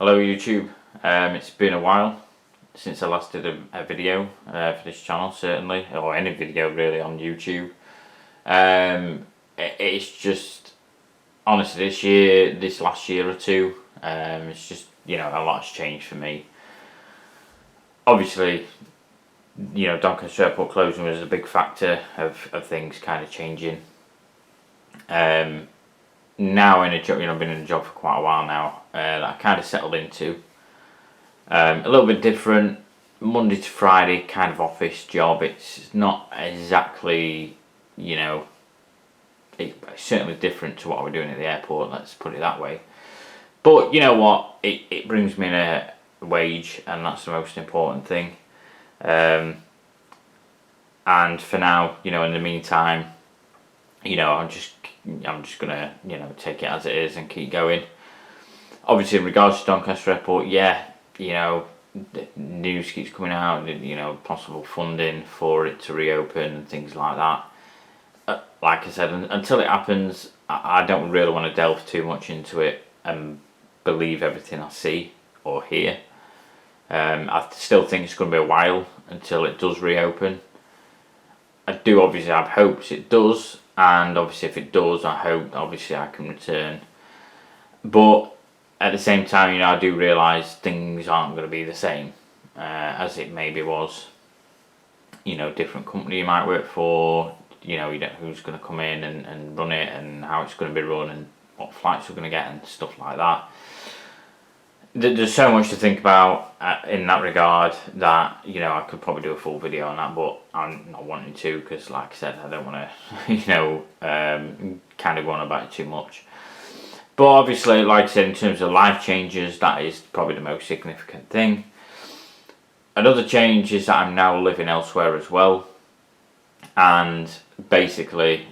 Hello YouTube. It's been a while since I last did a video for this channel, certainly, or any video really on YouTube. It's just, honestly, this last year or two, it's just, a lot has changed for me. Obviously, Doncaster Airport closing was a big factor of things kind of changing. Now in a job, I've been in a job for quite a while now that I kind of settled into. A little bit different, Monday to Friday kind of office job. It's not exactly, it's certainly different to what we're doing at the airport, let's put it that way. But you know what, it brings me in a wage, and that's the most important thing. And for now, in the meantime, I'm just gonna, take it as it is and keep going. Obviously, in regards to Doncaster Airport, news keeps coming out, possible funding for it to reopen and things like that. Like I said, until it happens, I don't really want to delve too much into it and believe everything I see or hear. I still think it's going to be a while until it does reopen. I do obviously have hopes it does, and obviously if it does, I hope obviously I can return. But at the same time, I do realise things aren't going to be the same as it maybe was. Different company you might work for, you don't know who's going to come in and run it, and how it's going to be run, and what flights we're going to get and stuff like that. There's so much to think about in that regard that I could probably do a full video on that, but I'm not wanting to, because like I said, I don't want to kind of go on about it too much. But obviously, like I said, in terms of life changes, that is probably the most significant thing. Another change is that I'm now living elsewhere as well, and basically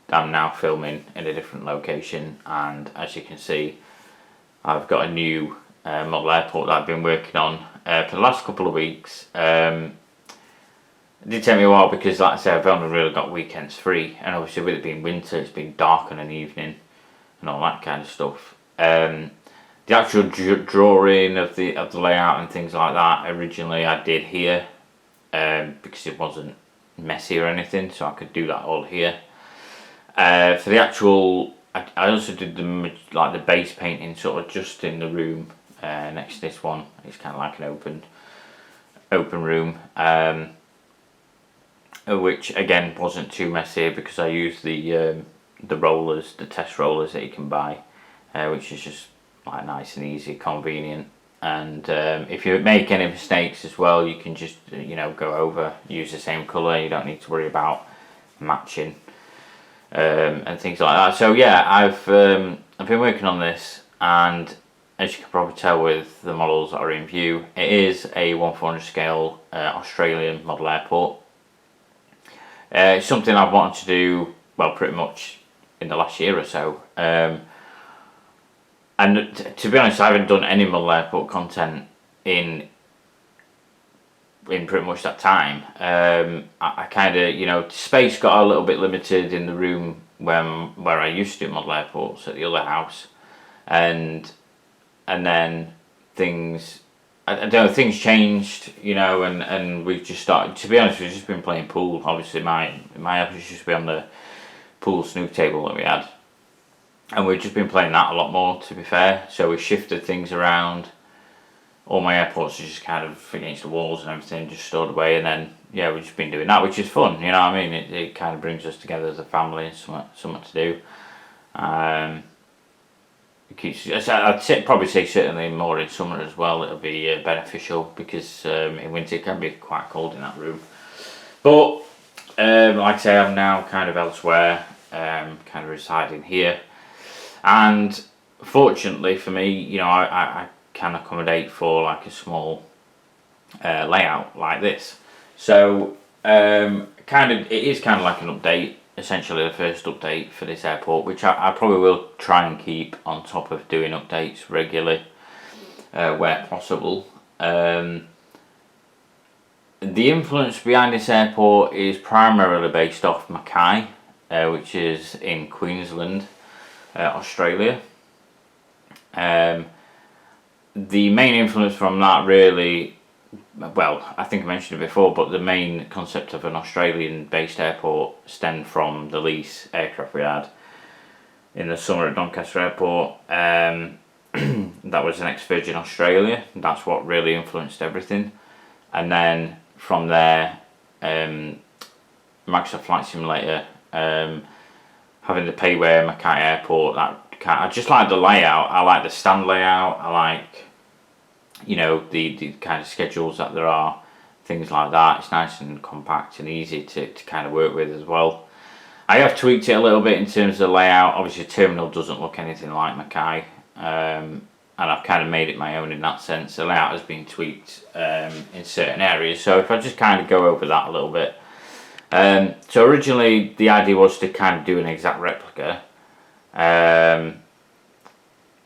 I'm now filming in a different location. And as you can see, I've got a new model airport that I've been working on for the last couple of weeks. It did take me a while because, like I said, I've only really got weekends free, and obviously with it being winter, it's been dark in an evening and all that kind of stuff. The actual drawing of the layout and things like that, originally I did here because it wasn't messy or anything, so I could do that all here. For the actual, I also did the base painting sort of just in the room next to this one. It's kind of like an open room, which again wasn't too messy because I used the rollers, the test rollers that you can buy, which is just like nice and easy, convenient. And if you make any mistakes as well, you can just go over, use the same colour. You don't need to worry about matching and things like that. So yeah, I've been working on this, and as you can probably tell with the models that are in view, it is a 1/400 scale Australian model airport. It's something I've wanted to do, well, pretty much in the last year or so. And to be honest, I haven't done any model airport content in pretty much that time. I kind of, space got a little bit limited in the room where I used to do model airports at the other house, and then things, I don't know, things changed, and we've just started, to be honest, we've just been playing pool. Obviously my house used to be on the pool snooker table that we had, and we've just been playing that a lot more, to be fair. So we shifted things around. All my airports are just kind of against the walls and everything, just stored away, and then yeah, we've just been doing that, which is fun, you know what I mean? It kind of brings us together as a family, and something to do. It keeps, I'd probably say certainly more in summer as well, it'll be beneficial, because in winter it can be quite cold in that room. But like I say, I'm now kind of elsewhere, kind of residing here, and fortunately for me, I can accommodate for like a small layout like this. So it is kind of like an update, essentially the first update for this airport, which I probably will try and keep on top of doing updates regularly where possible. The influence behind this airport is primarily based off Mackay, which is in Queensland, Australia. the main influence from that really, well, I think I mentioned it before, but the main concept of an Australian-based airport stemmed from the lease aircraft we had in the summer at Doncaster Airport. That was an ex-Virgin Australia. That's what really influenced everything. And then from there, Microsoft Flight Simulator, having the Payware Mackay Airport, I just like the layout. I like the stand layout. I like, the kind of schedules that there are, things like that. It's nice and compact and easy to kind of work with as well. I have tweaked it a little bit in terms of the layout. Obviously, terminal doesn't look anything like Mackay, and I've kind of made it my own in that sense. The layout has been tweaked in certain areas. So if I just kind of go over that a little bit. So originally, the idea was to kind of do an exact replica.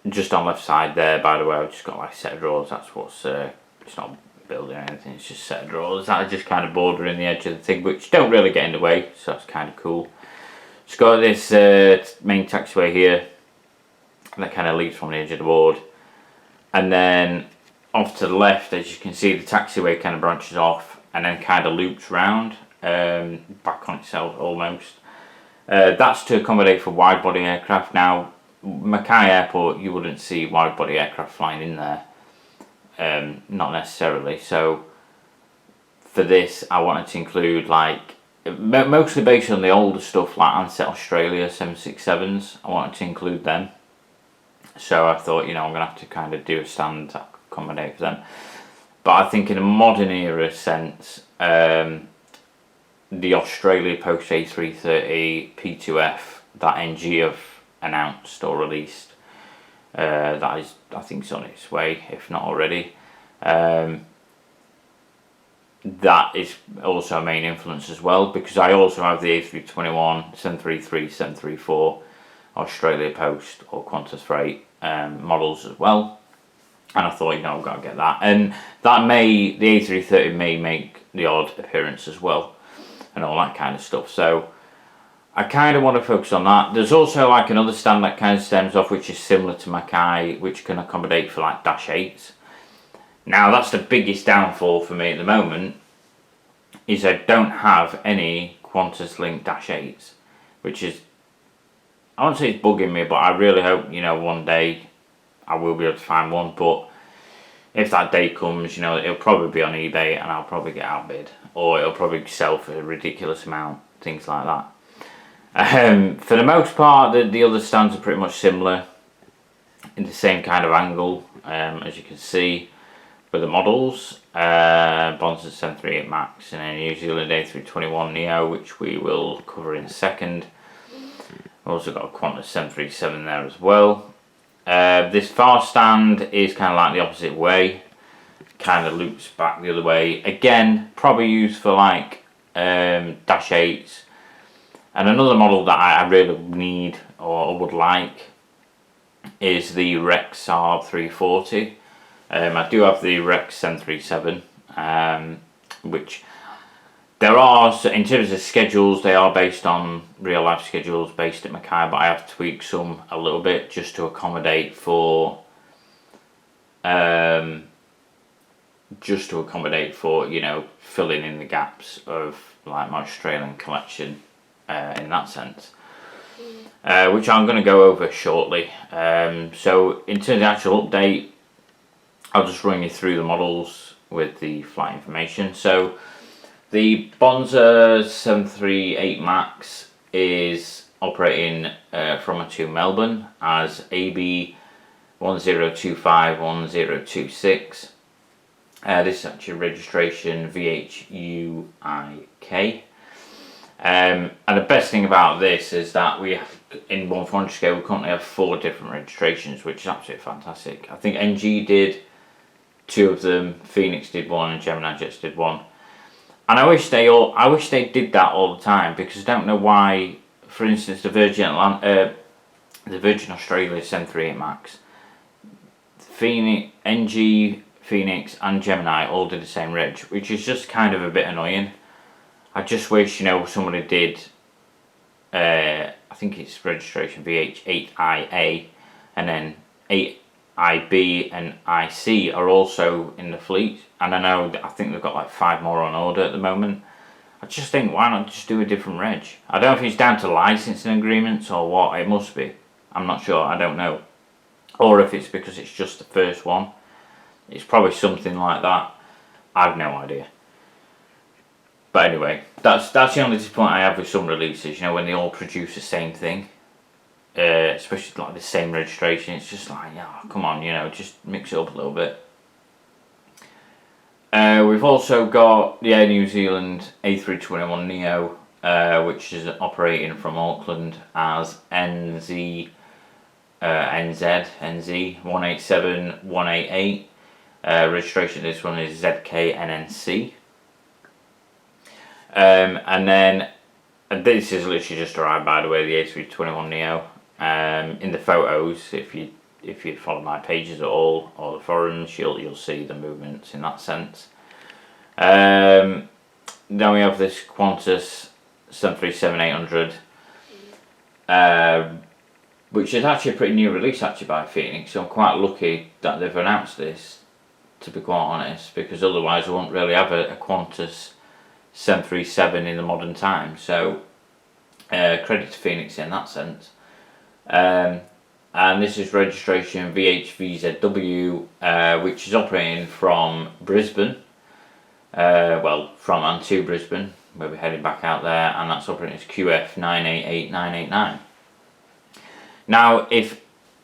Just on left side there, by the way, I've just got like a set of drawers. That's what's it's not building or anything, it's just a set of drawers that are just kind of bordering the edge of the thing, which don't really get in the way, so that's kind of cool. It's got this main taxiway here that kind of leads from the edge of the board, and then off to the left, as you can see, the taxiway kind of branches off and then kind of loops round back on itself almost. That's to accommodate for wide body aircraft. Now, Mackay Airport, you wouldn't see wide body aircraft flying in there, not necessarily. So for this, I wanted to include mostly based on the older stuff like Ansett Australia 767s. I wanted to include them. So I thought, I'm going to have to kind of do a stand to accommodate for them. But I think in a modern era sense, the Australia Post A330 P2F that NG have announced or released, that is, I think it's on its way, if not already. That is also a main influence as well, because I also have the A321, 733, 734 Australia Post or Qantas Freight models as well. And I thought, I've got to get that. And the A330 may make the odd appearance as well, and all that kind of stuff. So I kind of want to focus on that. There's also another stand that kind of stems off, which is similar to Mackay, which can accommodate for Dash 8s. Now that's the biggest downfall for me at the moment, is I don't have any Qantas Link Dash 8s, which is, I won't say it's bugging me, but I really hope, one day I will be able to find one. But if that day comes, it'll probably be on eBay and I'll probably get outbid, or it'll probably sell for a ridiculous amount, things like that. For the most part, the other stands are pretty much similar in the same kind of angle, as you can see with the models. Bonza 738 Max and then New Zealand A321 Neo, which we will cover in a second. We've also got a Qantas 737 there as well. This far stand is kind of the opposite way, kind of loops back the other way. Again, probably used for Dash 8s. And another model that I really need or would like is the Rex Saab 340. I do have the Rex 737, which there are, in terms of schedules, they are based on real life schedules based at Mackay, but I have tweaked some a little bit just to accommodate for, filling in the gaps of my Australian collection. In that sense, which I'm going to go over shortly. So in terms of the actual update, I'll just run you through the models with the flight information. So the Bonza 738 Max is operating from and to Melbourne as AB 10251026. This is actually registration VHUIK. And the best thing about this is that we have, in 1/400 scale, we currently have 4 different registrations, which is absolutely fantastic. I think NG did 2 of them, Phoenix did 1, and Gemini Jets did 1. And I wish they did that all the time, because I don't know why. For instance, the Virgin Australia 738 Max, Phoenix, NG, Phoenix, and Gemini all did the same reg, which is just kind of a bit annoying. I just wish, somebody did, I think it's registration VH8IA, and then IB and IC are also in the fleet, and I think they've got like 5 more on order at the moment. I just think, why not just do a different reg? I don't know if it's down to licensing agreements or what. It must be. I'm not sure. I don't know. Or if it's because it's just the first one. It's probably something like that. I've no idea. But anyway, that's the only disappointment I have with some releases. You know, when they all produce the same thing, especially like the same registration. It's just like, yeah, come on, you know, just mix it up a little bit. We've also got the Air New Zealand A321neo, which is operating from Auckland as NZ 187188. Registration of this one is ZKNNC. And then this is literally just arrived, by the way, the A321neo. In the photos, if you follow my pages at all or the forums, you'll see the movements in that sense. Then we have this Qantas 737-800, which is actually a pretty new release actually by Phoenix. So I'm quite lucky that they've announced this, to be quite honest, because otherwise I won't really have a Qantas 737 in the modern time. So credit to Phoenix in that sense. And this is registration VHVZW, which is operating from Brisbane, from and to Brisbane. We'll be heading back out there, and that's operating as QF988989. Now, if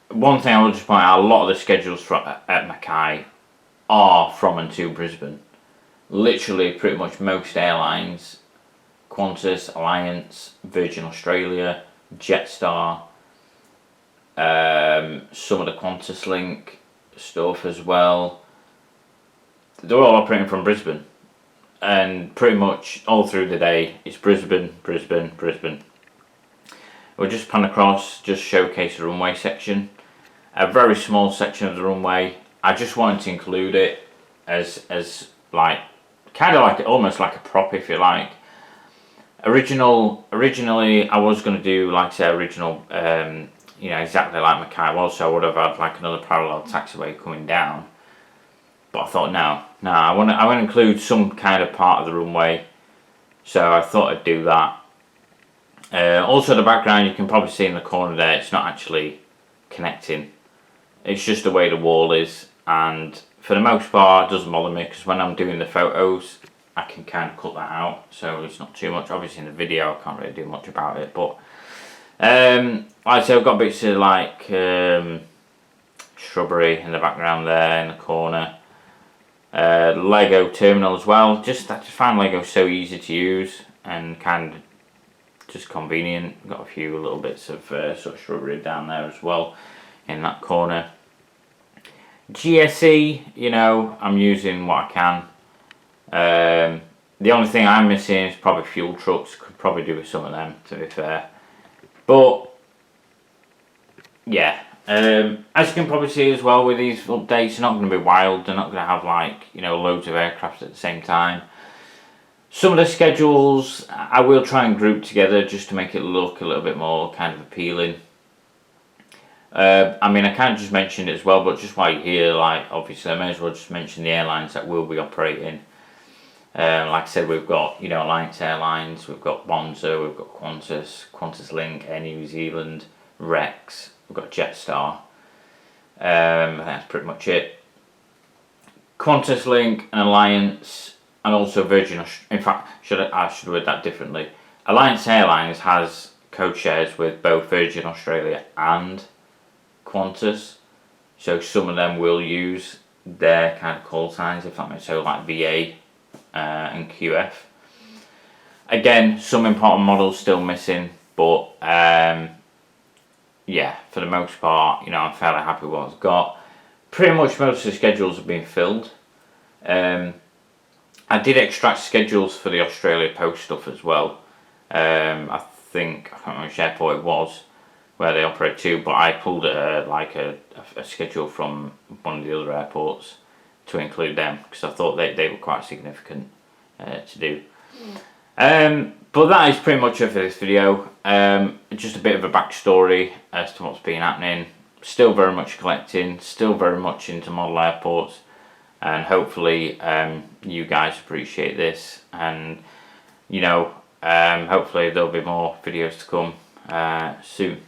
one thing I will just point out, a lot of the schedules at Mackay are from and to Brisbane. Literally, pretty much most airlines, Qantas, Alliance, Virgin Australia, Jetstar, some of the Qantas Link stuff as well, they're all operating from Brisbane, and pretty much all through the day it's Brisbane, Brisbane, Brisbane. We'll just pan across, just showcase the runway section, a very small section of the runway. I just wanted to include it as like kind of like almost like a prop, if you like. Originally I was going to do, like I say, original you know, exactly like Mackay was, so I would have had like another parallel taxiway coming down. But I thought, no, I want to include some kind of part of the runway, so I thought I'd do that. Also, the background, you can probably see in the corner there, it's not actually connecting. It's just the way the wall is, and for the most part, it doesn't bother me, because when I'm doing the photos, I can kind of cut that out, so it's not too much. Obviously, in the video, I can't really do much about it, but like I say, I've got bits of like shrubbery in the background there in the corner. Lego terminal as well. I just find Lego so easy to use and kind of just convenient. Got a few little bits of sort of shrubbery down there as well in that corner. GSE, you know, I'm using what I can. The only thing I'm missing is probably fuel trucks. Could probably do with some of them, to be fair. But yeah, as you can probably see as well with these updates, they're not going to be wild. They're not going to have like, you know, loads of aircraft at the same time. Some of the schedules I will try and group together just to make it look a little bit more kind of appealing. I mean, I kind of just mentioned it as well, but just while you're here, like, obviously I may as well just mention the airlines that will be operating. Like I said, we've got, you know, Alliance Airlines, we've got Bonza, we've got Qantas, Qantas Link, Air New Zealand, Rex, we've got Jetstar. I think that's pretty much it. Qantas Link and Alliance, and also Virgin. In fact, I should word that differently. Alliance Airlines has code shares with both Virgin Australia and Qantas, so some of them will use their kind of call signs, if that makes sense, so like VA and QF. Again, some important models still missing, but yeah, for the most part, you know, I'm fairly happy with what I've got. Pretty much most of the schedules have been filled. I did extract schedules for the Australia Post stuff as well. I think, I can't remember which airport it was where they operate to, but I pulled like a schedule from one of the other airports to include them, because I thought they were quite significant to do. But that is pretty much it for this video. Just a bit of a backstory as to what's been happening. still very much collecting, still very much into model airports, and hopefully you guys appreciate this, and you know, hopefully there'll be more videos to come soon.